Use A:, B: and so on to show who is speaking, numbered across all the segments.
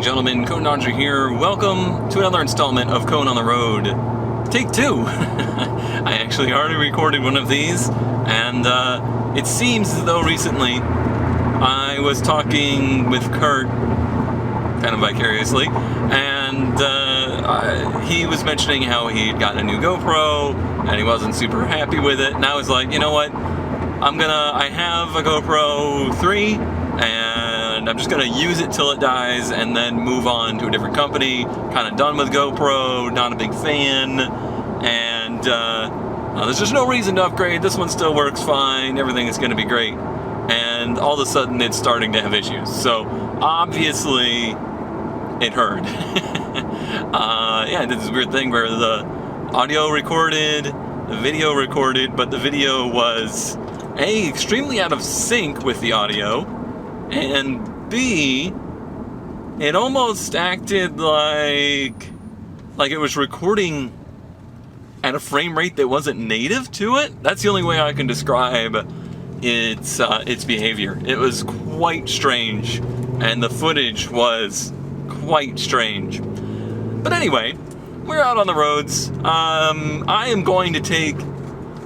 A: and gentlemen, COTR here. Welcome to another installment of Cone on the Road. Take two. I actually already recorded one of these, and it seems as though recently I was talking with Kurt, kind of vicariously, and he was mentioning how he'd gotten a new GoPro, and he wasn't super happy with it, and I was like, you know what, I have a GoPro 3, and I'm just gonna use it till it dies and then move on to a different company. Kind of done with GoPro, not a big fan, and there's just no reason to upgrade. This one still works fine, everything is gonna be great. And all of a sudden it's starting to have issues. So obviously it heard. Yeah, I did this weird thing where the audio recorded, the video recorded, but the video was A, extremely out of sync with the audio, and B, it almost acted like it was recording at a frame rate that wasn't native to it. That's the only way I can describe its behavior. It was quite strange, and the footage was quite strange. But anyway, we're out on the roads. I am going to take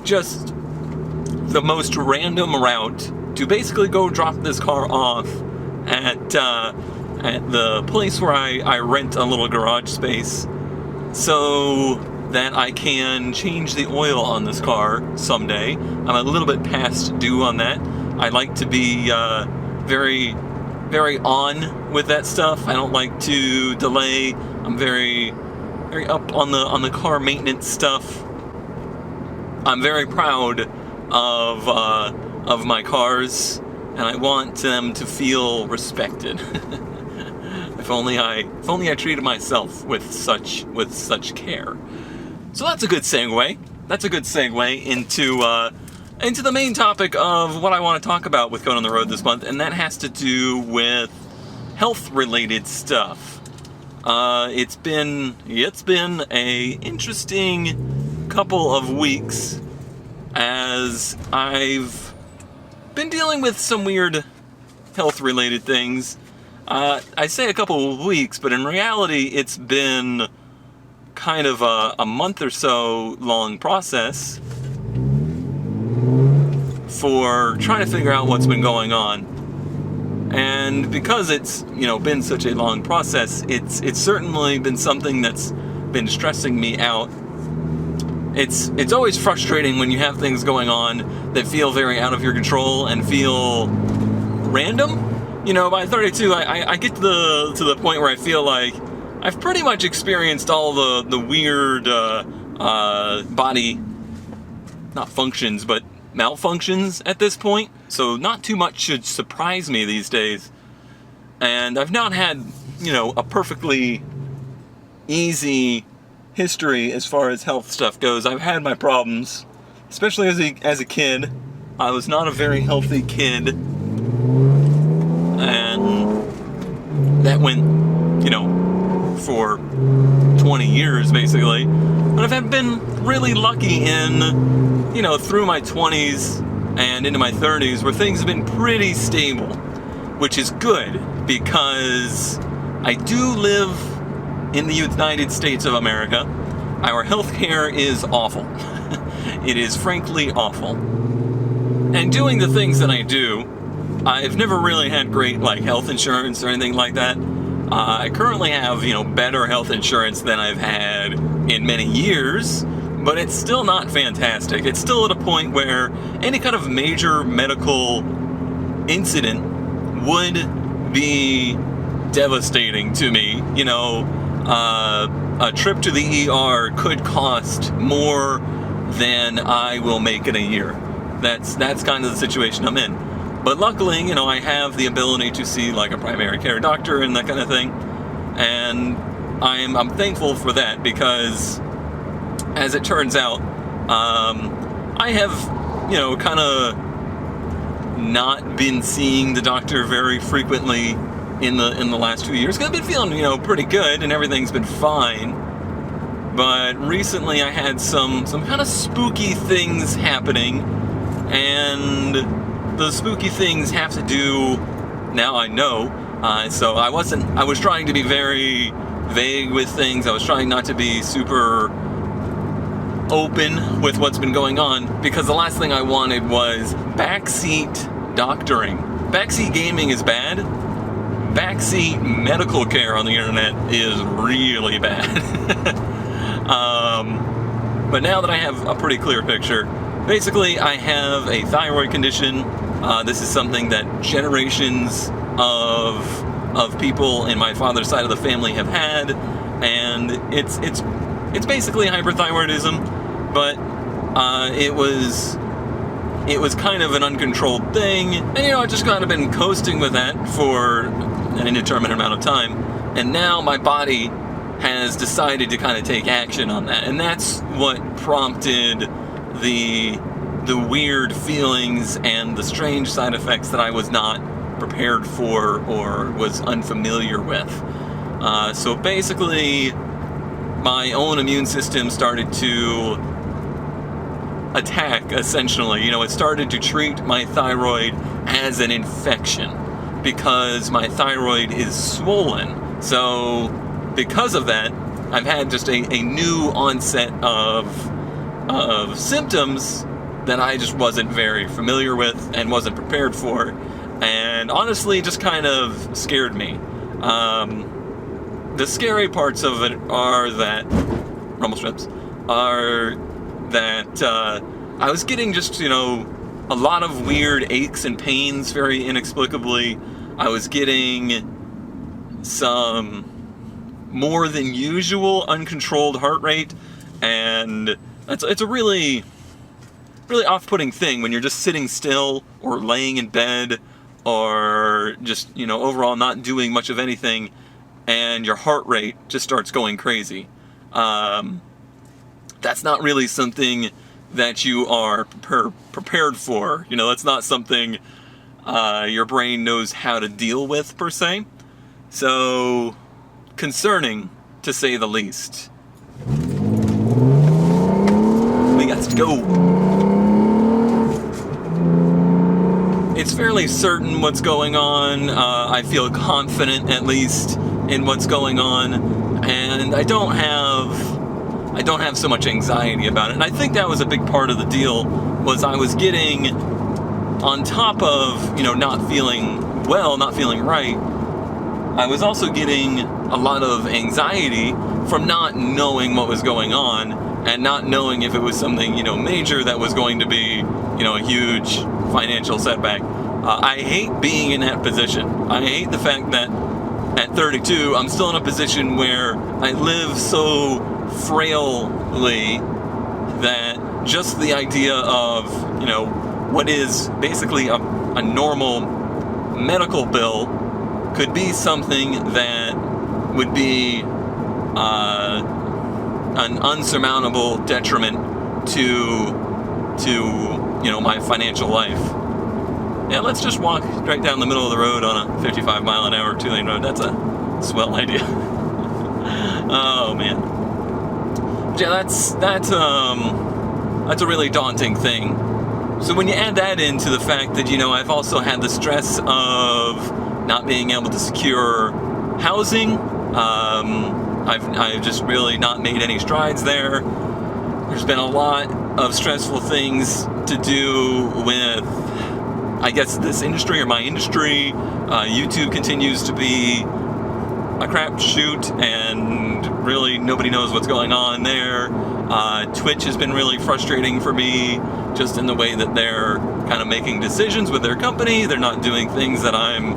A: just the most random route to basically go drop this car off at the place where I rent a little garage space so that I can change the oil on this car someday. I'm a little bit past due on that. I like to be very, very on with that stuff. I don't like to delay. I'm very, very up on the car maintenance stuff. I'm very proud of my cars, and I want them to feel respected. If only I treated myself with such care. So that's a good segue. That's a good segue into the main topic of what I want to talk about with Going on the Road this month, and that has to do with health-related stuff. It's been a interesting couple of weeks as I've been dealing with some weird health-related things. I say a couple of weeks, but in reality, it's been kind of a month or so long process for trying to figure out what's been going on. And because it's, been such a long process, it's certainly been something that's been stressing me out. It's always frustrating when you have things going on that feel very out of your control and feel random. By 32, I get to the point where I feel like I've pretty much experienced all the weird body, not functions, but malfunctions at this point. So not too much should surprise me these days. And I've not had, a perfectly easy history as far as health stuff goes. I've had my problems, especially as a kid. I was not a very healthy kid, and that went, for 20 years basically. But I've been really lucky in, through my 20s and into my 30s where things have been pretty stable, which is good because I do live in the United States of America. Our healthcare is awful. It is frankly awful. And doing the things that I do, I've never really had great health insurance or anything like that. I currently have, better health insurance than I've had in many years, but it's still not fantastic. It's still at a point where any kind of major medical incident would be devastating to me. A trip to the ER could cost more than I will make in a year. That's kind of the situation I'm in. But luckily, I have the ability to see a primary care doctor and that kind of thing. And I'm thankful for that because, as it turns out, I have, kind of not been seeing the doctor very frequently in the last 2 years. 'Cause I've been feeling, pretty good and everything's been fine. But recently I had some kind of spooky things happening, and the spooky things have to do, now I know, So I was trying to be very vague with things. I was trying not to be super open with what's been going on, because the last thing I wanted was backseat doctoring. Backseat gaming is bad. Backseat medical care on the internet is really bad. But now that I have a pretty clear picture, basically I have a thyroid condition. This is something that generations of people in my father's side of the family have had, and it's basically hyperthyroidism, but it was kind of an uncontrolled thing, and I've just kind of been coasting with that for an indeterminate amount of time, and now my body has decided to kind of take action on that, and that's what prompted the weird feelings and the strange side effects that I was not prepared for or was unfamiliar with. So basically, my own immune system started to attack, essentially. It started to treat my thyroid as an infection because my thyroid is swollen. So because of that, I've had just a new onset of symptoms that I just wasn't very familiar with and wasn't prepared for, and honestly just kind of scared me. The scary parts of it are that I was getting just, a lot of weird aches and pains very inexplicably. I was getting some more than usual uncontrolled heart rate, and it's a really off-putting thing when you're just sitting still or laying in bed or just, overall not doing much of anything, and your heart rate just starts going crazy. That's not really something that you are prepared for. That's not something your brain knows how to deal with, per se. So, concerning, to say the least. We got to go. It's fairly certain what's going on. I feel confident, at least, in what's going on, and I don't have so much anxiety about it. And I think that was a big part of the deal, was I was getting, on top of, not feeling well, not feeling right, I was also getting a lot of anxiety from not knowing what was going on, and not knowing if it was something, major that was going to be, a huge financial setback. I hate being in that position. I hate the fact that at 32, I'm still in a position where I live so frailly that just the idea of, what is basically a normal medical bill could be something that would be an unsurmountable detriment to my financial life. Yeah, let's just walk right down the middle of the road on a 55 mile an hour 2-lane road. That's a swell idea. Oh man. But yeah, that's a really daunting thing. So when you add that into the fact that, I've also had the stress of not being able to secure housing, I've just really not made any strides there. There's been a lot of stressful things to do with, I guess, this industry or my industry. YouTube continues to be a crapshoot, and really nobody knows what's going on there. Twitch has been really frustrating for me, just in the way that they're kind of making decisions with their company. They're not doing things that I'm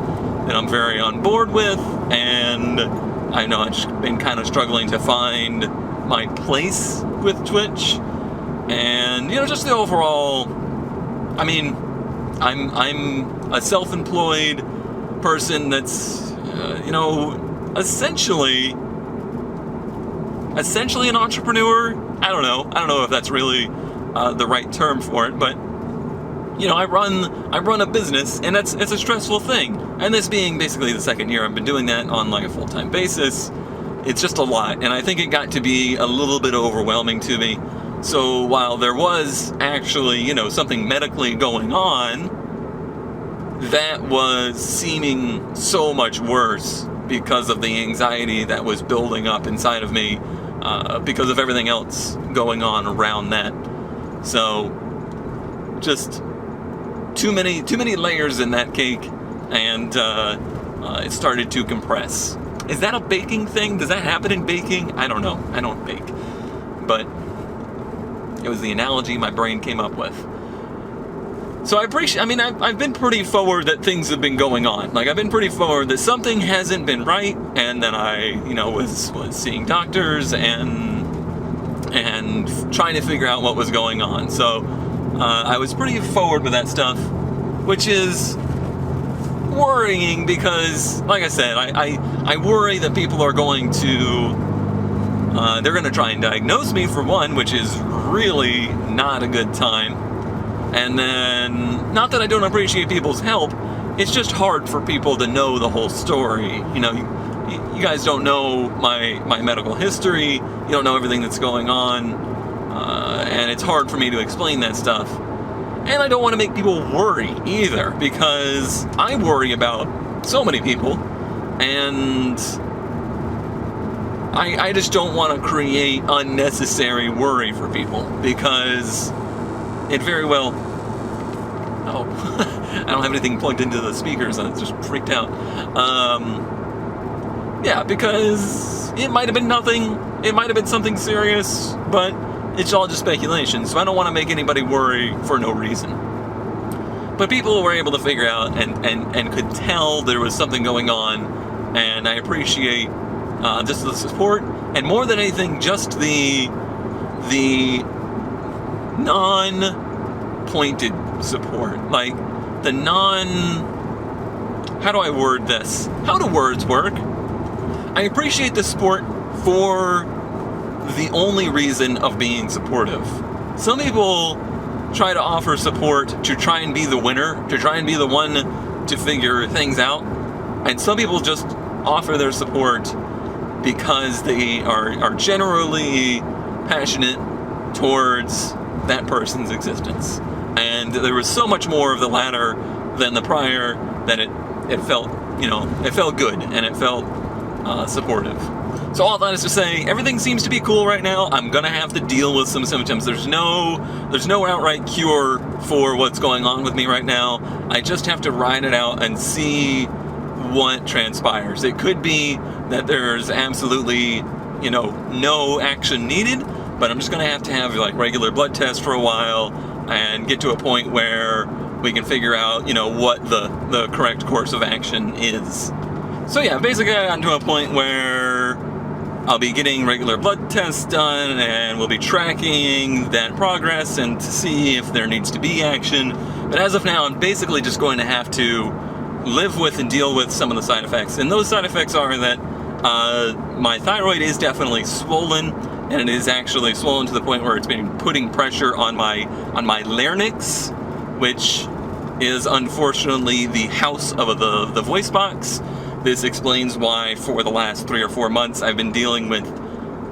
A: very on board with, and I know I've just been kind of struggling to find my place with Twitch, and just the overall. I mean, I'm a self-employed person that's essentially an entrepreneur. I don't know if that's really the right term for it, but I run a business, and it's a stressful thing. And this being basically the second year I've been doing that on like a full-time basis, it's just a lot, and I think it got to be a little bit overwhelming to me. So while there was actually something medically going on, that was seeming so much worse because of the anxiety that was building up inside of me because of everything else going on around that. So just too many layers in that cake, and it started to compress. Is that a baking thing? Does that happen in baking? I don't know. I don't bake. But it was the analogy my brain came up with. So I've been pretty forward that things have been going on. Like, I've been pretty forward that something hasn't been right, and then I, was seeing doctors and trying to figure out what was going on. So I was pretty forward with that stuff, which is worrying because, like I said, I worry that people are going to, they're going to try and diagnose me for one, which is really not a good time. And then, not that I don't appreciate people's help, it's just hard for people to know the whole story. You guys don't know my medical history, you don't know everything that's going on, and it's hard for me to explain that stuff. And I don't want to make people worry either, because I worry about so many people, and I just don't want to create unnecessary worry for people, because it very well... Oh, I don't have anything plugged into the speakers, and it's just freaked out. Yeah, because it might have been nothing, it might have been something serious, but it's all just speculation, so I don't want to make anybody worry for no reason. But people were able to figure out and could tell there was something going on, and I appreciate just the support, and more than anything, just the non-pointed support. Like, the how do I word this? How do words work? I appreciate the support for the only reason of being supportive. Some people try to offer support to try and be the winner, to try and be the one to figure things out, and some people just offer their support because they are generally passionate towards that person's existence. And there was so much more of the latter than the prior that it felt, it felt good, and it felt supportive. So all that is to say, everything seems to be cool right now. I'm gonna have to deal with some symptoms. There's no outright cure for what's going on with me right now. I just have to ride it out and see what transpires. It could be that there's absolutely, no action needed, but I'm just gonna have to have like regular blood tests for a while and get to a point where we can figure out, what the correct course of action is. So yeah, basically I got to a point where I'll be getting regular blood tests done, and we'll be tracking that progress and to see if there needs to be action. But as of now, I'm basically just going to have to live with and deal with some of the side effects. And those side effects are that my thyroid is definitely swollen, and it is actually swollen to the point where it's been putting pressure on my larynx, which is unfortunately the house of the voice box. This explains why for the last 3 or 4 months I've been dealing with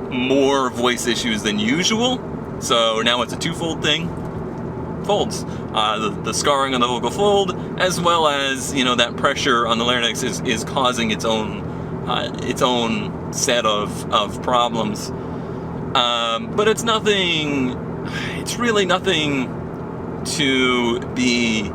A: more voice issues than usual. So now it's a twofold thing. Folds. The scarring on the vocal fold, as well as, that pressure on the larynx is causing its own set of problems. But it's really nothing to be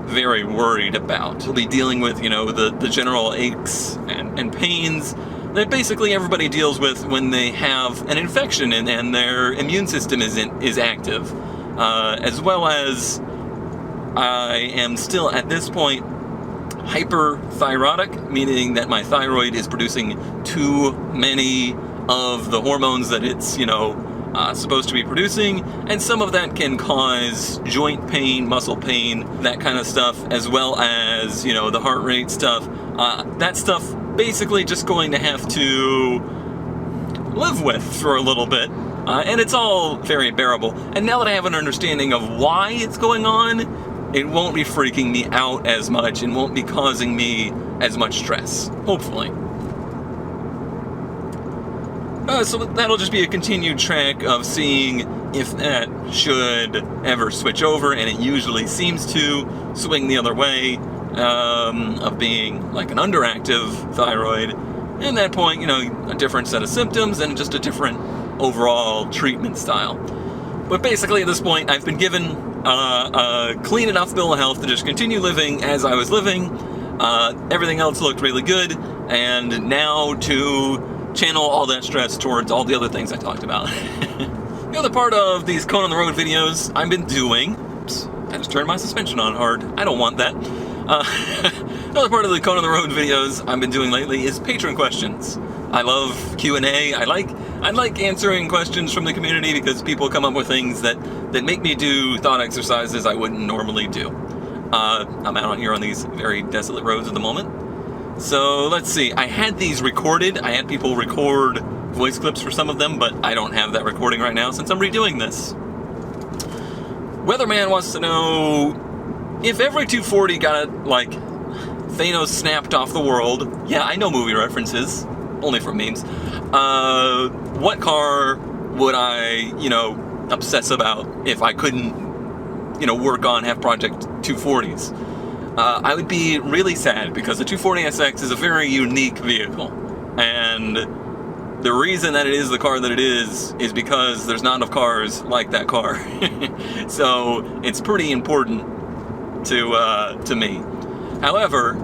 A: very worried about. We'll be dealing with, the general aches and pains that basically everybody deals with when they have an infection and their immune system is active. As well as I am still, at this point, hyperthyrotic, meaning that my thyroid is producing too many of the hormones that it's, supposed to be producing, and some of that can cause joint pain, muscle pain, that kind of stuff, as well as, the heart rate stuff. That stuff basically just going to have to live with for a little bit, and it's all very bearable. And now that I have an understanding of why it's going on, it won't be freaking me out as much and won't be causing me as much stress, hopefully. So that'll just be a continued track of seeing if that should ever switch over, and it usually seems to swing the other way. of being like an underactive thyroid. And at that point, a different set of symptoms and just a different overall treatment style. But basically at this point, I've been given a clean enough bill of health to just continue living as I was living. Everything else looked really good, and now to channel all that stress towards all the other things I talked about. The other part of these Cone on the Road videos I've been doing, oops, I just turned my suspension on hard, I don't want that. Another part of the Cone on the Road videos I've been doing lately is Patron questions. I love Q&A. I like answering questions from the community because people come up with things that make me do thought exercises I wouldn't normally do. I'm out here on these very desolate roads at the moment. So let's see, I had these recorded. I had people record voice clips for some of them, but I don't have that recording right now since I'm redoing this. Weatherman wants to know if every 240 got, like, Thanos snapped off the world. Yeah, I know movie references, only from memes. What car would I, obsess about if I couldn't, work on half project 240s? I would be really sad because the 240SX is a very unique vehicle. And the reason that it is the car that it is because there's not enough cars like that car. So it's pretty important to me. However,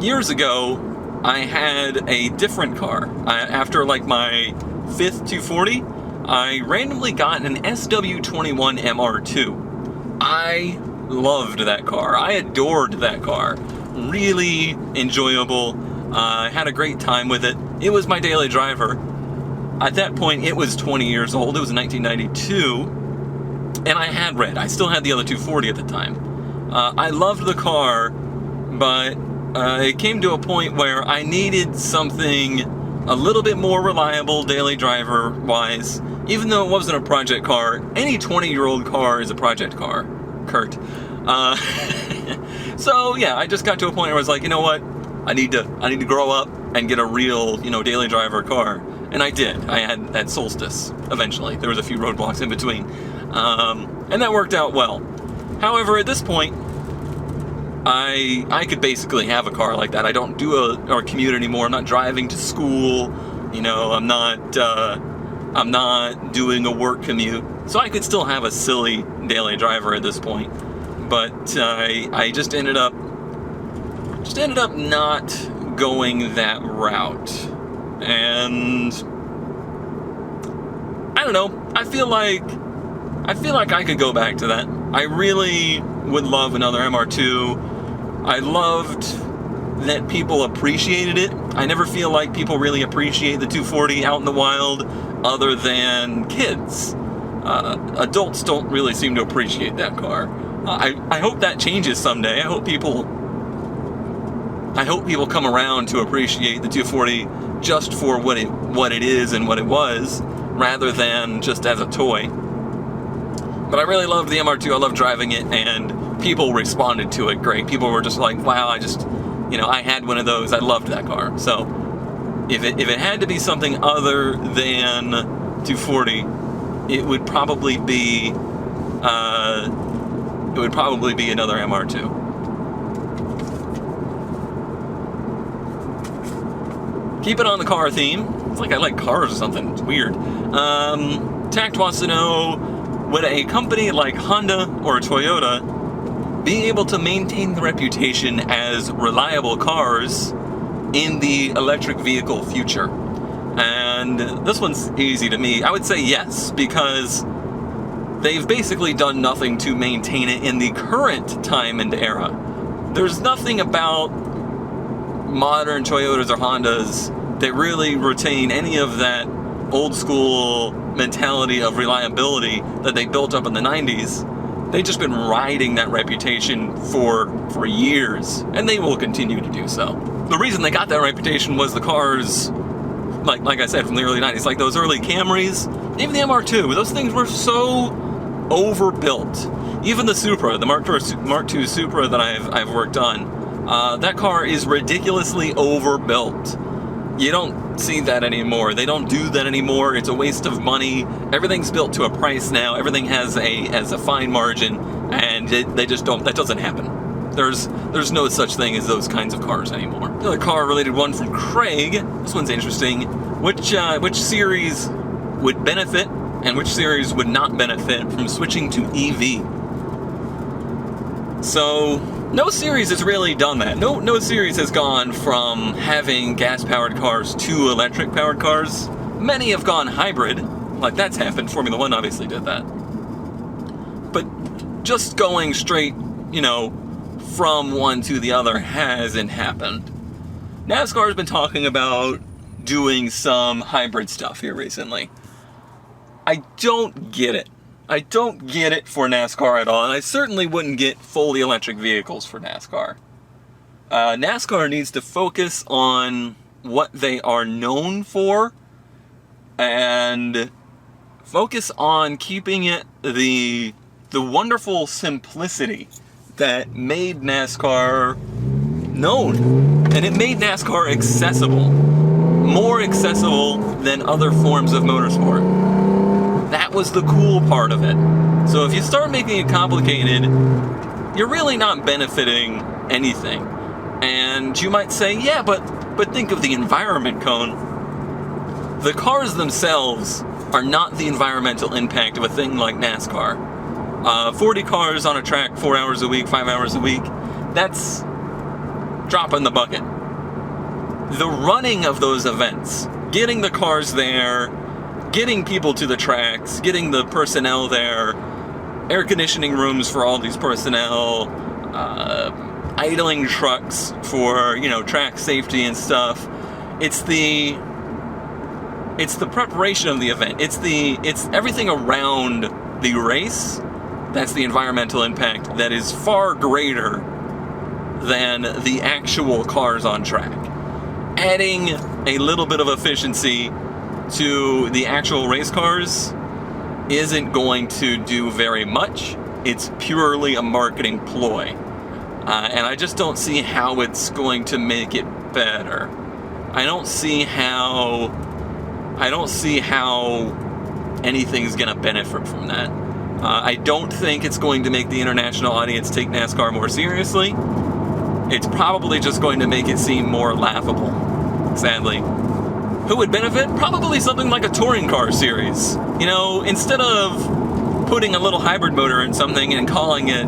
A: years ago, I had a different car. After like my 5th 240, I randomly got an SW21 MR2. I loved that car. I adored that car. Really enjoyable. I had a great time with it. It was my daily driver. At that point, it was 20 years old. It was 1992. And I had red. I still had the other 240 at the time. I loved the car, but it came to a point where I needed something a little bit more reliable daily driver wise. Even though it wasn't a project car, any 20-year-old car is a project car, Kurt. So yeah, I just got to a point where I was like, you know what? I need to grow up and get a real, daily driver car. And I did. I had that Solstice eventually. There was a few roadblocks in between. And that worked out well. However, at this point, I could basically have a car like that. I don't do a commute anymore. I'm not driving to school. I'm not doing a work commute. So I could still have a silly daily driver at this point. But I just ended up not going that route. And I don't know. I feel like I could go back to that. I really would love another MR2. I loved that people appreciated it. I never feel like people really appreciate the 240 out in the wild other than kids. Adults don't really seem to appreciate that car. I hope that changes someday. I hope people come around to appreciate the 240 just for what it is and what it was, rather than just as a toy. But I really loved the MR2. I loved driving it, and people responded to it great. People were just like, wow, I had one of those. I loved that car. So if it had to be something other than 240, it would probably be another MR2. Keep it on the car theme. It's like I like cars or something. It's weird. Tact wants to know, would a company like Honda or Toyota be able to maintain the reputation as reliable cars in the electric vehicle future? And this one's easy to me. I would say yes, because they've basically done nothing to maintain it in the current time and era. There's nothing about modern Toyotas or Hondas that really retain any of that old school mentality of reliability that they built up in the 90s. They've just been riding that reputation for years, and they will continue to do so. The reason they got that reputation was the cars, like I said, from the early 90s, like those early Camrys, even the MR2, those things were so overbuilt. Even the Supra, the Mark II Supra that I've worked on, that car is ridiculously overbuilt. You don't see that anymore. They don't do that anymore. It's a waste of money. Everything's built to a price now. Everything has a fine margin, and they just don't. That doesn't happen. There's no such thing as those kinds of cars anymore. Another car-related one from Craig. This one's interesting. Which series would benefit and which series would not benefit from switching to EV? So, no series has really done that. No series has gone from having gas-powered cars to electric-powered cars. Many have gone hybrid. Like, that's happened. Formula One obviously did that. But just going straight, from one to the other hasn't happened. NASCAR has been talking about doing some hybrid stuff here recently. I don't get it. I don't get it for NASCAR at all, and I certainly wouldn't get fully electric vehicles for NASCAR. NASCAR needs to focus on what they are known for and focus on keeping it the wonderful simplicity that made NASCAR known. And it made NASCAR accessible. More accessible than other forms of motorsport. That was the cool part of it. So if you start making it complicated, you're really not benefiting anything. And you might say, yeah, but think of the environment, Cone. The cars themselves are not the environmental impact of a thing like NASCAR. 40 cars on a track 4 hours a week, 5 hours a week, that's drop in the bucket. The running of those events, getting the cars there, getting people to the tracks, getting the personnel there, air conditioning rooms for all these personnel, idling trucks for, track safety and stuff. It's the preparation of the event. It's everything around the race. That's the environmental impact that is far greater than the actual cars on track. Adding a little bit of efficiency to the actual race cars isn't going to do very much. It's purely a marketing ploy. And I just don't see how it's going to make it better. I don't see how anything's going to benefit from that. I don't think it's going to make the international audience take NASCAR more seriously. It's probably just going to make it seem more laughable, sadly. Who would benefit? Probably something like a touring car series. Instead of putting a little hybrid motor in something and calling it,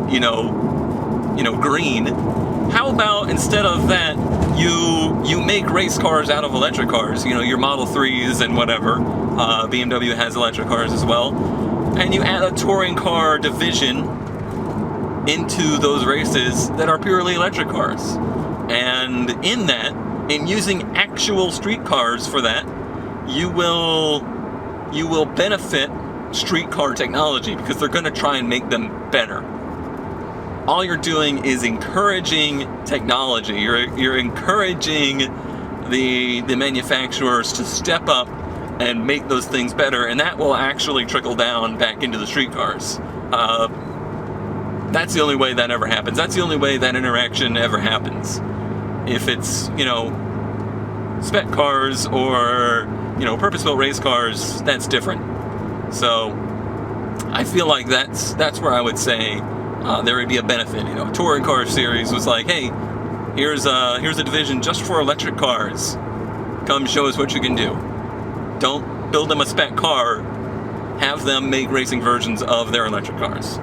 A: green, how about instead of that, you make race cars out of electric cars, your Model 3s and whatever. BMW has electric cars as well. And you add a touring car division into those races that are purely electric cars. And in using actual street cars for that, you will benefit street car technology because they're going to try and make them better. All you're doing is encouraging technology. You're encouraging the manufacturers to step up and make those things better, and that will actually trickle down back into the street cars. That's the only way that ever happens. That's the only way that interaction ever happens. If it's, spec cars or, purpose-built race cars, that's different. So I feel like that's where I would say there would be a benefit. Touring car series was like, hey, here's a division just for electric cars. Come show us what you can do. Don't build them a spec car. Have them make racing versions of their electric cars.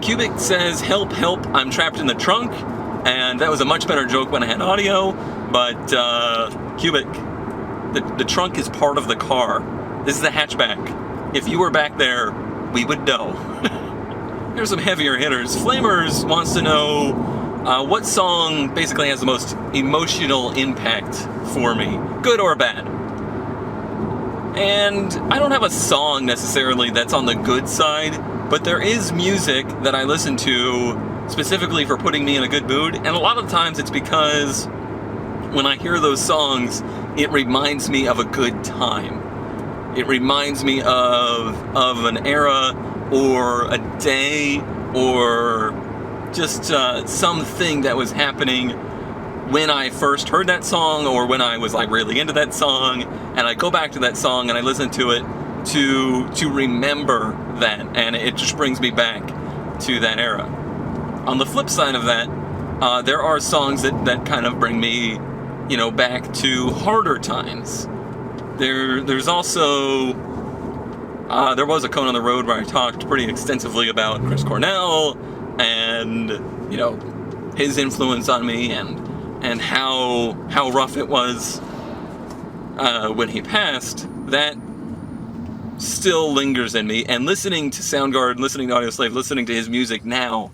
A: Cubic says, help, I'm trapped in the trunk. And that was a much better joke when I had audio. But Cubic, the trunk is part of the car. This is the hatchback. If you were back there, we would know. Here's some heavier hitters. Flamers wants to know what song basically has the most emotional impact for me, good or bad. And I don't have a song necessarily that's on the good side, but there is music that I listen to specifically for putting me in a good mood, and a lot of times it's because when I hear those songs, it reminds me of a good time. It reminds me of an era or a day or just something that was happening when I first heard that song or when I was really into that song, and I go back to that song and I listen to it to remember that, and it just brings me back to that era. On the flip side of that, there are songs that kind of bring me, back to harder times. There's also, there was a Cone on the Road where I talked pretty extensively about Chris Cornell and, his influence on me and how rough it was when he passed. That still lingers in me, and listening to Soundgarden, listening to Audioslave, listening to his music now,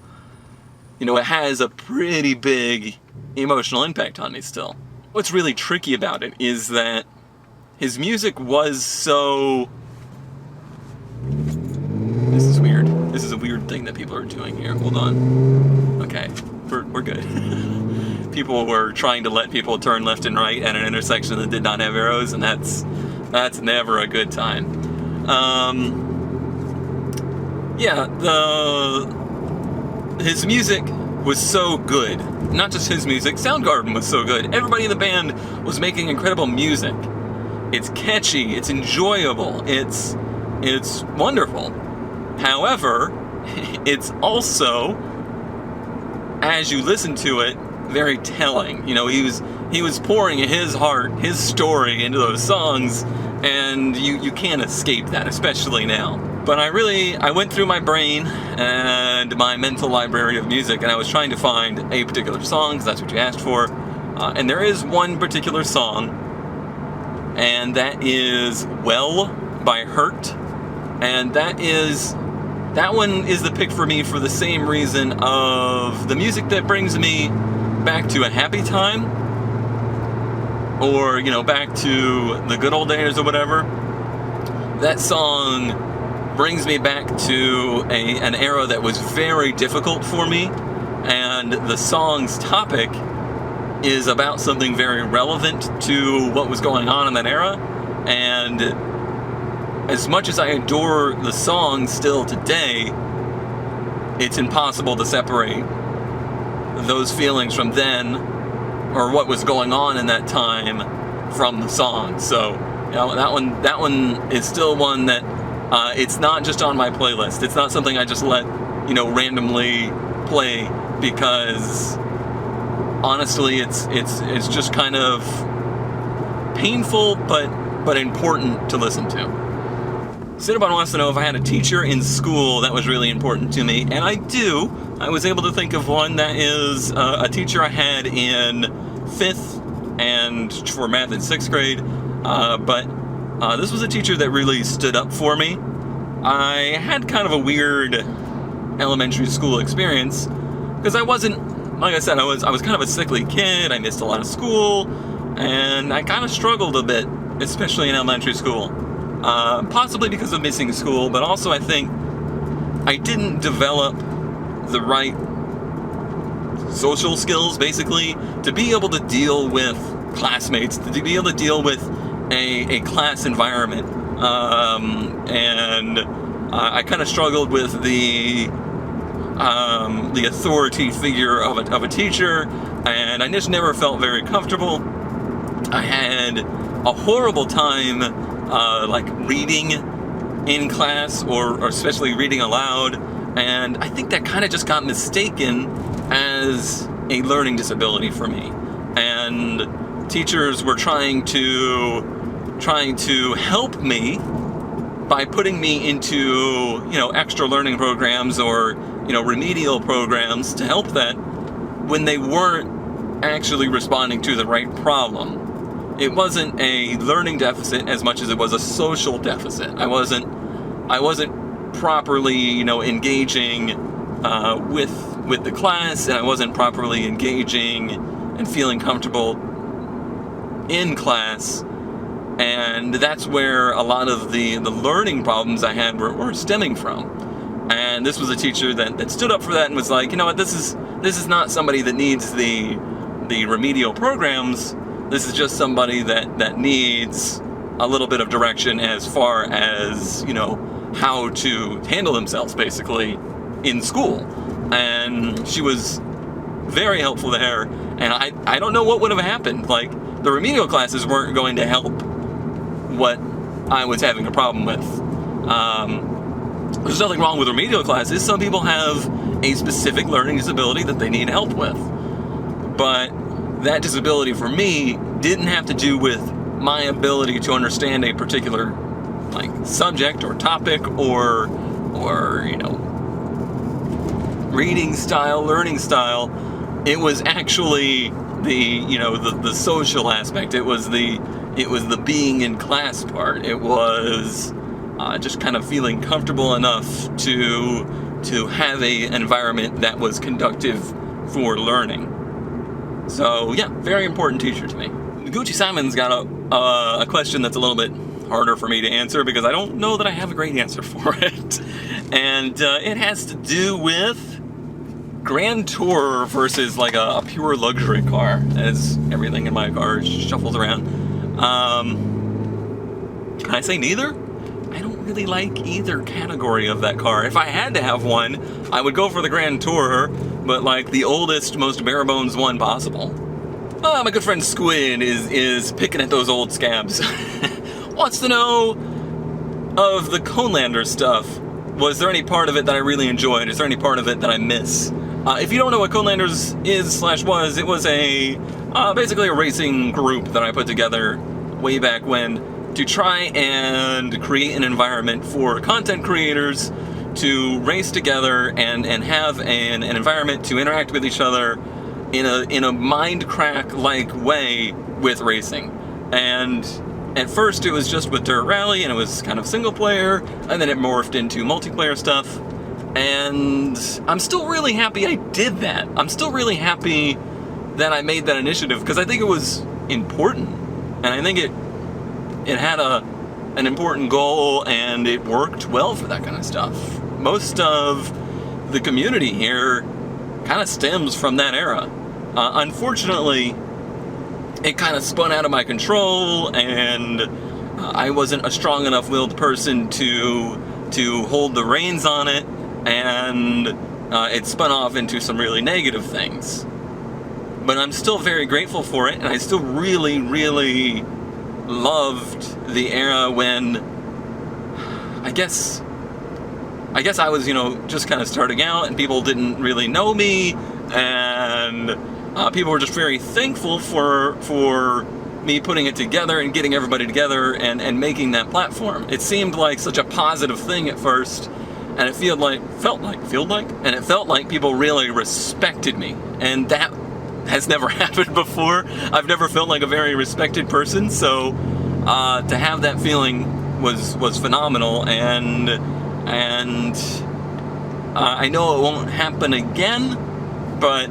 A: it has a pretty big emotional impact on me still. What's really tricky about it is that his music was so... This is weird. This is a weird thing that people are doing here. Hold on. Okay, we're good. People were trying to let people turn left and right at an intersection that did not have arrows, and that's never a good time. His music was so good. Not just his music, Soundgarden was so good. Everybody in the band was making incredible music. It's catchy, it's enjoyable, it's wonderful. However, it's also, as you listen to it, very telling. He was pouring his heart, his story into those songs, and you can't escape that, especially now. But I went through my brain and my mental library of music, and I was trying to find a particular song, because that's what you asked for. And there is one particular song, and that is Well by Hurt. And that one is the pick for me for the same reason of the music that brings me back to a happy time, or, back to the good old days or whatever. That song brings me back to an era that was very difficult for me, and the song's topic is about something very relevant to what was going on in that era. And as much as I adore the song still today, it's impossible to separate those feelings from then, or what was going on in that time, from the song. So, that one is still one that it's not just on my playlist. It's not something I just let, randomly play, because honestly, it's just kind of painful, but important to listen to. Cinnabon wants to know if I had a teacher in school that was really important to me, and I do. I was able to think of one that is a teacher I had in 5th and for math in 6th grade, but this was a teacher that really stood up for me. I had kind of a weird elementary school experience, because I wasn't, like I said, I was kind of a sickly kid. I missed a lot of school, and I kind of struggled a bit, especially in elementary school. Possibly because of missing school, but also I think I didn't develop the right social skills, basically, to be able to deal with classmates, to be able to deal with a class environment. And I kind of struggled with the authority figure of a teacher, and I just never felt very comfortable. I had a horrible time reading in class, or especially reading aloud, and I think that kind of just got mistaken as a learning disability for me. And teachers were trying to help me by putting me into, extra learning programs or, remedial programs to help that, when they weren't actually responding to the right problem. It wasn't a learning deficit as much as it was a social deficit. I wasn't properly, engaging with the class, and I wasn't properly engaging and feeling comfortable in class. And that's where a lot of the learning problems I had were stemming from. And this was a teacher that stood up for that and was like, this is not somebody that needs the remedial programs. This is just somebody that needs a little bit of direction as far as, how to handle themselves, basically, in school. And she was very helpful there, and I don't know what would have happened. Like, the remedial classes weren't going to help what I was having a problem with. There's nothing wrong with remedial classes. Some people have a specific learning disability that they need help with. but that disability for me didn't have to do with my ability to understand a particular like subject or topic or you know, reading style, learning style. It was actually the, you know, the social aspect. It was the being in class part. It was just kind of feeling comfortable enough to have an environment that was conducive for learning. So yeah, very important teacher to me. Gucci Simon's got a question that's a little bit harder for me to answer because I don't know that I have a great answer for it. And it has to do with Grand Tour versus like a pure luxury car, as everything in my car shuffles around. Can I say neither? I don't really like either category of that car. If I had to have one, I would go for the Grand Tourer, but like the oldest, most bare bones one possible. My good friend Squid is picking at those old scabs. Wants to know of the Conelander stuff. Was there any part of it that I really enjoyed? Is there any part of it that I miss? If you don't know what Conelanders was, it was basically a racing group that I put together way back when to try and create an environment for content creators to race together and have an environment to interact with each other in a Mindcrack-like way with racing. And at first it was just with Dirt Rally, and it was kind of single player, and then it morphed into multiplayer stuff. And I'm still really happy I did that. I'm still really happy that I made that initiative, because I think it was important. And I think it had an important goal, and it worked well for that kind of stuff. Most of the community here kind of stems from that era. Unfortunately, it kind of spun out of my control, and I wasn't a strong enough willed person to hold the reins on it, and it spun off into some really negative things. But I'm still very grateful for it, and I still really, really loved the era when I guess I was, you know, just kind of starting out, and people didn't really know me, and people were just very thankful for me putting it together and getting everybody together and making that platform. It seemed like such a positive thing at first, and it felt like people really respected me, and that has never happened before. I've never felt like a very respected person, so to have that feeling was phenomenal, and I know it won't happen again, but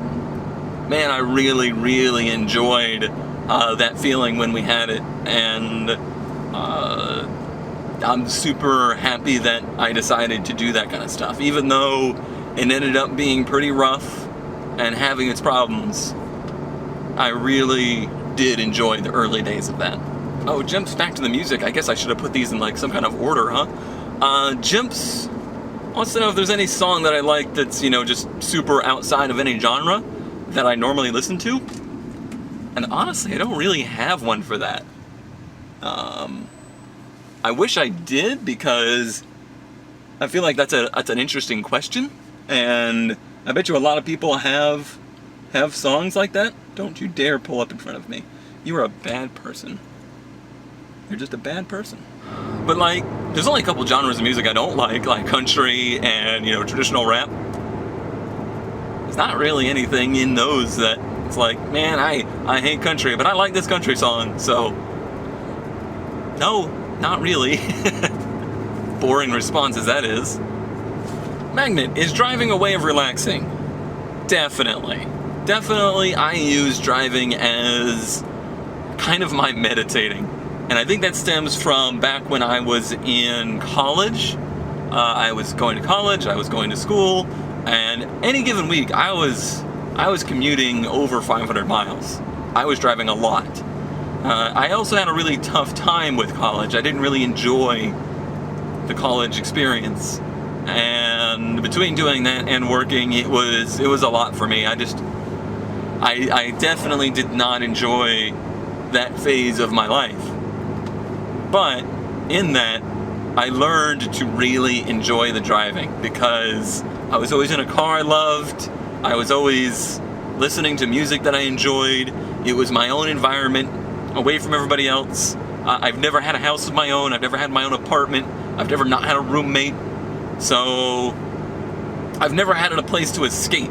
A: man, I really, really enjoyed that feeling when we had it, and I'm super happy that I decided to do that kind of stuff, even though it ended up being pretty rough and having its problems. I really did enjoy the early days of that. Oh, Jimps, back to the music. I guess I should have put these in like some kind of order, huh? Jimps wants to know if there's any song that I like that's, you know, just super outside of any genre that I normally listen to. And honestly, I don't really have one for that. I wish I did, because I feel like that's an interesting question, and I bet you a lot of people have songs like that. Don't you dare pull up in front of me. You are a bad person. You're just a bad person. But like, there's only a couple genres of music I don't like country and, you know, traditional rap. There's not really anything in those that it's like, man, I hate country, but I like this country song, so no, not really. Boring response as that is. Magnet, is driving a way of relaxing? Definitely. Definitely, I use driving as kind of my meditating. And I think that stems from back when I was in college. I was going to college, I was going to school, and any given week I was commuting over 500 miles. I was driving a lot. I also had a really tough time with college. I didn't really enjoy the college experience. And between doing that and working, it was a lot for me. I definitely did not enjoy that phase of my life. But in that, I learned to really enjoy the driving, because I was always in a car I loved. I was always listening to music that I enjoyed. It was my own environment, away from everybody else. I've never had a house of my own. I've never had my own apartment. I've never not had a roommate. So I've never had a place to escape.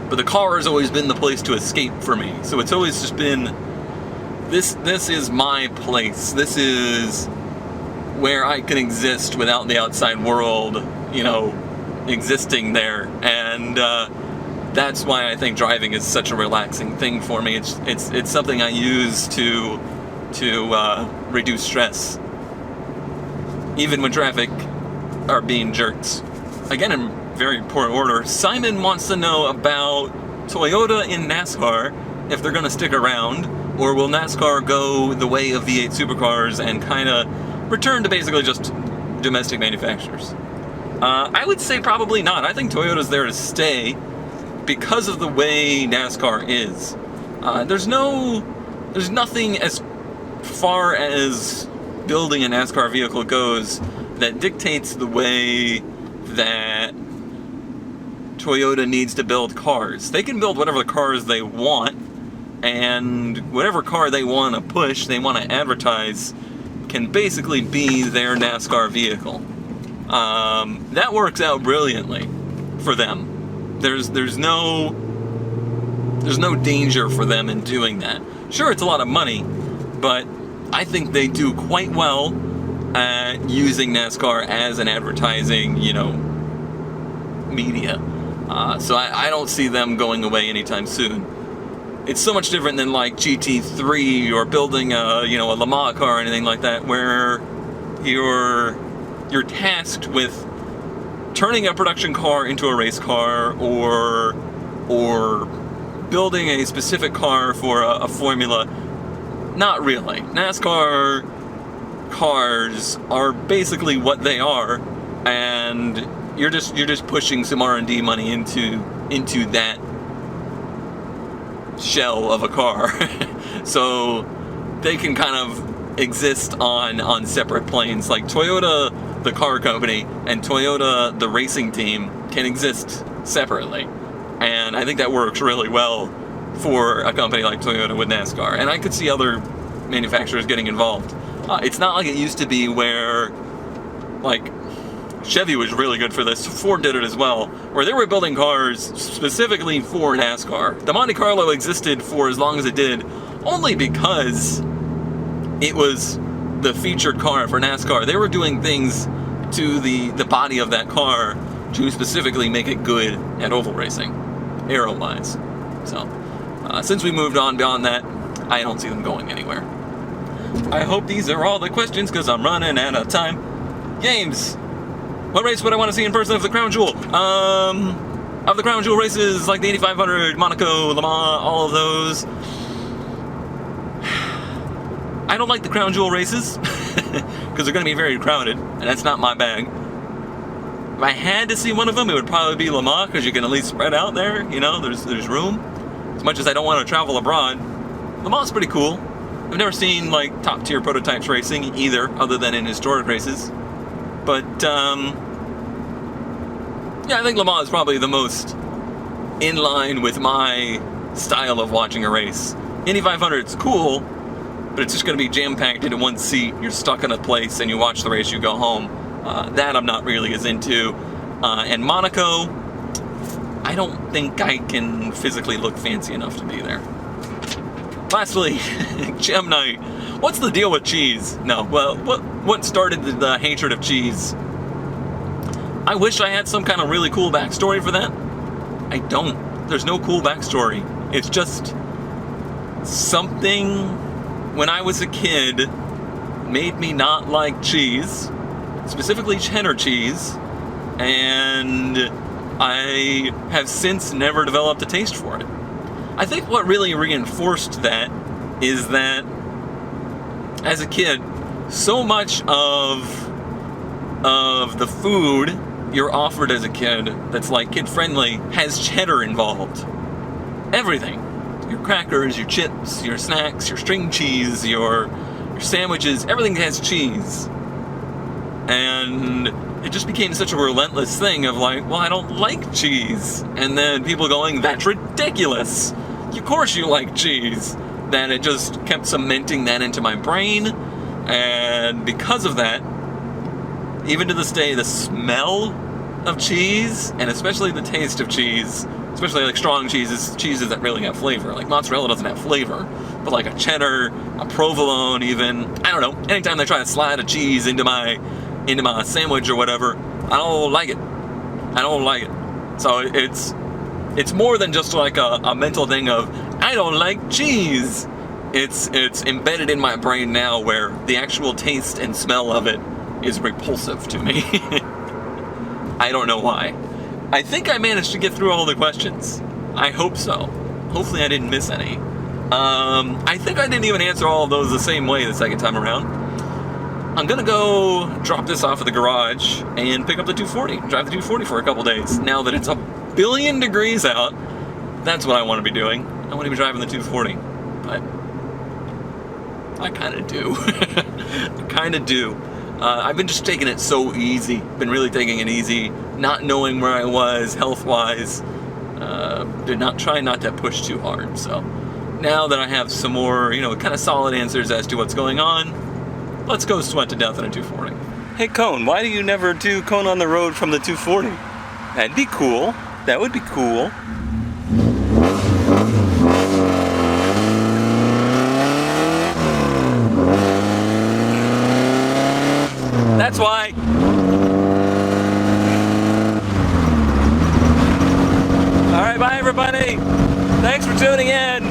A: But the car has always been the place to escape for me. So it's always just been, this is my place. This is where I can exist without the outside world, existing there. And that's why I think driving is such a relaxing thing for me. It's something I use to reduce stress, even when traffic are being jerks. Again, in very poor order, Simon wants to know about Toyota in NASCAR, if they're going to stick around, or will NASCAR go the way of V8 supercars and kind of return to basically just domestic manufacturers? I would say probably not. I think Toyota's there to stay because of the way NASCAR is. There's nothing as far as building a NASCAR vehicle goes that dictates the way that Toyota needs to build cars. They can build whatever cars they want, and whatever car they want to push, they want to advertise, can basically be their NASCAR vehicle. That works out brilliantly for them. There's no danger for them in doing that. Sure, it's a lot of money, but I think they do quite well at using NASCAR as an advertising, media. So I don't see them going away anytime soon. It's so much different than like GT3 or building a Le Mans car or anything like that, where you're tasked with turning a production car into a race car, or building a specific car for a formula. Not really. NASCAR cars are basically what they are, and you're just pushing some R&D money into that shell of a car. So they can kind of exist on separate planes. Like Toyota, the car company, and Toyota, the racing team, can exist separately. And I think that works really well for a company like Toyota with NASCAR. And I could see other manufacturers getting involved. It's not like it used to be where, like, Chevy was really good for this. Ford did it as well, where they were building cars specifically for NASCAR. The Monte Carlo existed for as long as it did, only because it was the featured car for NASCAR. They were doing things to the body of that car to specifically make it good at oval racing, aero-wise. So, since we moved on beyond that, I don't see them going anywhere. I hope these are all the questions, because I'm running out of time. James, what race would I want to see in person of the Crown Jewel? Of the Crown Jewel races, like the 8500, Monaco, Le Mans, all of those. I don't like the Crown Jewel races, because they're going to be very crowded, and that's not my bag. If I had to see one of them, it would probably be Le Mans, because you can at least spread out there, there's room. As much as I don't want to travel abroad, Le Mans is pretty cool. I've never seen, like, top-tier prototypes racing either, other than in historic races. But, yeah, I think Le Mans is probably the most in line with my style of watching a race. Indy 500's cool, but it's just going to be jam-packed into one seat. You're stuck in a place, and you watch the race, you go home. That I'm not really as into. And Monaco, I don't think I can physically look fancy enough to be there. Lastly, Gem Night. What's the deal with cheese? No, well, what started the hatred of cheese? I wish I had some kind of really cool backstory for that. I don't. There's no cool backstory. It's just something when I was a kid made me not like cheese, specifically cheddar cheese, and I have since never developed a taste for it. I think what really reinforced that is that as a kid, so much of the food you're offered as a kid that's like kid-friendly has cheddar involved. Everything. Your crackers, your chips, your snacks, your string cheese, your sandwiches, everything has cheese. And it just became such a relentless thing of like, well, I don't like cheese. And then people going, that's ridiculous. of course you like cheese. Then it just kept cementing that into my brain, and because of that, even to this day, the smell of cheese, and especially the taste of cheese, especially like strong cheeses that really have flavor. Like mozzarella doesn't have flavor, but like a cheddar, a provolone even, I don't know, anytime they try to slide a cheese into my sandwich or whatever, I don't like it. I don't like it. So it's more than just like a mental thing of, I don't like cheese. It's embedded in my brain now where the actual taste and smell of it is repulsive to me. I don't know why. I think I managed to get through all the questions. I hope so. Hopefully I didn't miss any. I think I didn't even answer all of those the same way the second time around. I'm gonna go drop this off at the garage and pick up the 240. Drive the 240 for a couple days. Now that it's a billion degrees out, that's what I want to be doing. I want to be driving the 240. But I kind of do. I kind of do. I've been just taking it so easy. Been really taking it easy, not knowing where I was health-wise. Did not try not to push too hard. So now that I have some more, kind of solid answers as to what's going on, let's go sweat to death in a 240. Hey Cone, why do you never do Cone on the road from the 240? That'd be cool. That would be cool. That's why. Alright, bye everybody. Thanks for tuning in.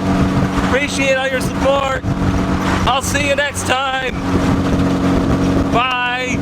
A: Appreciate all your support. I'll see you next time. Bye.